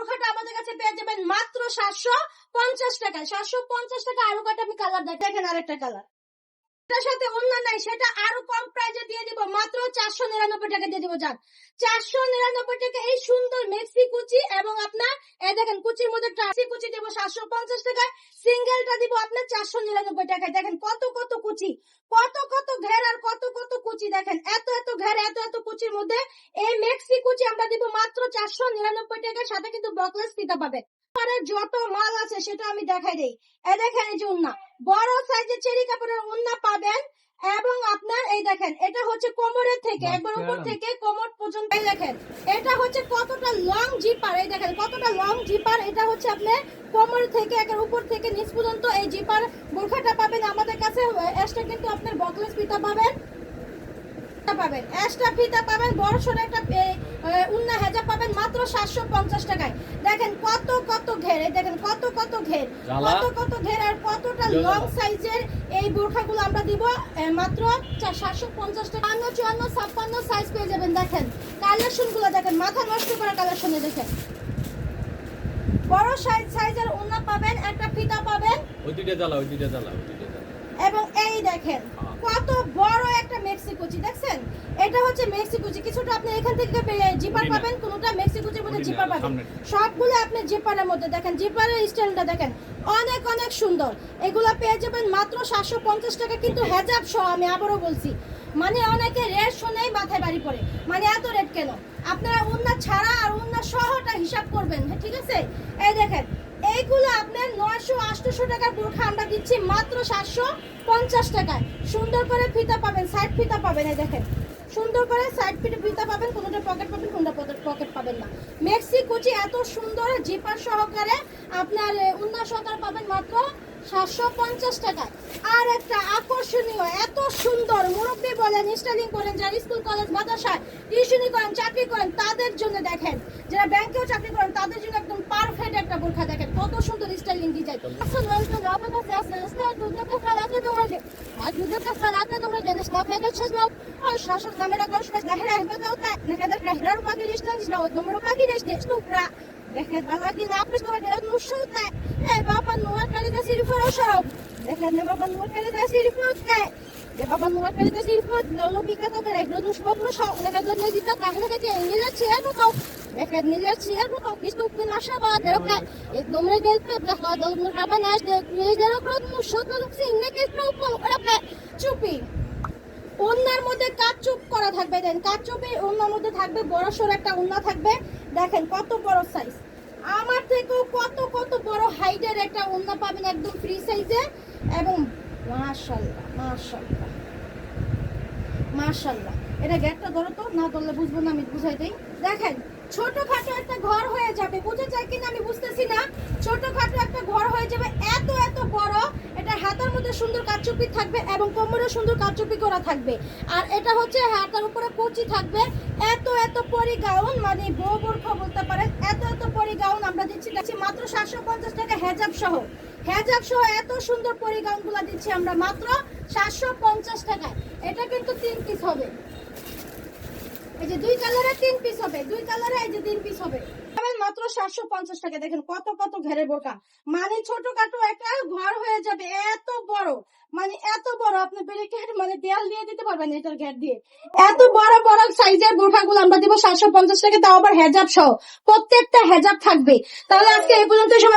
বোরখাটা আমাদের কাছে পেয়ে যাবেন মাত্র 750 টাকায়। 750 টাকা। আরো কটা আমি কালার দেখেন, আরেকটা কালার এটার সাথে অন্য নাই, সেটা আরো কম প্রাইজে দিয়ে দিব, মাত্র 499 টাকা দিয়ে দিব। যান 499 টাকা এই সুন্দর মেক্সি কুচি, এবং আপনার এই দেখেন কুচির মধ্যে টার্সি কুচি দিব 750 টাকায়, সিঙ্গেলটা দিব আপনার 499 টাকায়। দেখেন কত কত কুচি, কত কত ঘের আর কত কত কুচি, দেখেন এত এত ঘের এত এত কুচির মধ্যে এই মেক্সি কুচি আমরা দিব মাত্র 499 টাকার সাথে কিন্তু বকলেস ফিতা পাবে। যত মাল আছে সেটা আমি দেখাই দেই। দেখেন এই যে উন্না, বড় সাইজের চেরি কাপড়ের উন্না পাবেন, এবং আপনার এই দেখেন এটা হচ্ছে কোমরের থেকে একবার উপর থেকে কোমর পর্যন্ত। এই দেখেন এটা হচ্ছে কতটা লং জিপার, এই দেখেন কতটা লং জিপার, এটা হচ্ছে আপনার কোমর থেকে একবার উপর থেকে নিচ পর্যন্ত এই জিপার বোরখাটা পাবেন আমাদের কাছে। এক্সট্রা কিন্তু আপনার বকলেস ফিতা পাবেন, এক্সট্রা ফিতা পাবেন, বড় সড় একটা উন্না হেজাব পাবেন মাত্র 750 টাকায়। দেখেন কত কত ঘের, দেখেন কত কত ঘের, কত কত ঘের আর কতটা লং সাইজের এই বোরখাগুলো আমরা দিব মাত্র 750 টাকা। 54, 56 সাইজ পেয়ে যাবেন। দেখেন কালেকশন গুলো দেখেন, মাথা নষ্ট করা কালেকশনে। দেখেন বড় সাইজের উন্না পাবেন, একটা ফিতা পাবেন, ওই দুইটা জ্বালা। এবং এই দেখেন কত বড় একটা মেক্সি কুচি, দেখছেন এটা হচ্ছে মেক্সি কুচি। কিছুটা আপনি এখান থেকে জিপার পাবেন, কোনটা মেক্সি কুচির মধ্যে জিপার পাবেন, সবগুলো আপনি জিপারের মধ্যে। দেখেন জিপারের স্টাইলটা দেখেন অনেক অনেক সুন্দর। এগুলা পেয়ে যাবেন মাত্র 750 টাকা, কিন্তু হেজাব সহ। আমি আবারও বলছি, মানে অনেকে রেট শুনেই মাথায় বাড়ি পড়ে, মানে এত রেট কেন? আপনারা উন্না ছাড়া আর উন্না সহটা হিসাব করবেন, ঠিক আছে? এই দেখেন এইগুলো আপনার 900-800 টাকার বোরখা আমরা দিচ্ছি মাত্র 750 টাকায়। সুন্দর করে ফিতা পাবেন, সাইড ফিতা পাবেন, এই দেখেন সুন্দর করে সাইড ফিতা পাবেন, কোনোটা পকেট পাবেন, কোনোটা পকেট পাবেন না। মেক্সি কুচি এত সুন্দর জিপার সহকারে আপনার উন্না সহকারে পাবেন মাত্র 750 টাকায়। আর একটা আকর্ষণীয় এত সুন্দর, মুরব্বী বলেন, স্টাইলিং করেন, যারা স্কুল কলেজ মাদ্রাসায় টিউশনি করেন, চাকরি করেন, তাদের জন্য দেখেন, যারা ব্যাংকেও চাকরি করেন তাদের জন্য একদম পারফেক্ট একটা বোরখা। দেখেন কত সুন্দর styling design. Dekat bawah di lapis kalau ada musuh tak. Bapak nuat kali dah sini Photoshop. Dekat ni bapak nuat kali dah sini Photoshop. Bapak nuat kali dah sini Photoshop. Lalu pika tu kerek lalu semua Photoshop. Dekat tu ni kita kahli kerja ini lah cian tu kau. Dekat ni lah cian tu kau. Kistu pun asal bawa dekat. Itu mereka itu dekat tu mereka nas dekat. Ni dekat tu musuh tu sini kita pun dekat cupi. ওন্নার মধ্যে কাজ চুপ করা থাকবে, দেন কাজ চুপে ওন্নার মধ্যে থাকবে বড় সড় একটা ওন্না থাকবে। দেখেন কত বড় সাইজ, আমার থেকেও কত কত বড় হাইটের একটা ওন্না পাবেন একদম ফ্রি সাইজে। এবং মাশাআল্লাহ মাশাআল্লাহ মাশাআল্লাহ, এটা গেটটা ধরো তো, না ধরলে বুঝবো না, আমি বুঝাই দেই। দেখেন ছোটখাটো একটা ঘর হয়ে যাবে, বুঝে যায় কিনা আমি বুঝতেছি না। ছোটখাটো একটা ঘর হয়ে যাবে, এত এত বড়। এটা হাতার মধ্যে সুন্দর কাচুপি থাকবে এবং কোমরে সুন্দর কাচুপি করা থাকবে। আর এটা হচ্ছে হাতার উপরে কুচি থাকবে। এত এত পরি গাউন, মানে বউ বোরখা বলতে পারেন, এত এত পরি গাউন আমরা দিচ্ছি মাত্র 750 টাকা হেজাব সহ। হেজাব সহ এত সুন্দর পরি গাউন গুলা দিচ্ছি আমরা মাত্র 750 টাকায়। এটা কিন্তু 3 পিস হবে, এই যে 2 কালারে 3 পিস হবে, 2 কালারে এই যে 3 পিস হবে মাত্র 750 টাকা। দেখেন কত কত ঘেরের বোরকা, মানে ছোটখাটো একটা ঘর হয়ে যাবে, এত বড়, মানে এত বড় আপনি ব্যারিকেড মানে দেয়াল দিয়ে দিতে পারবেন এটার ঘের দিয়ে। এত বড় বড় সাইজের বোরখাগুলো আমরা দিব 750 টাকা, তাও আবার হেজাব সহ, প্রত্যেকটা হেজাব থাকবে। তাহলে আজকে এই পর্যন্ত সবাই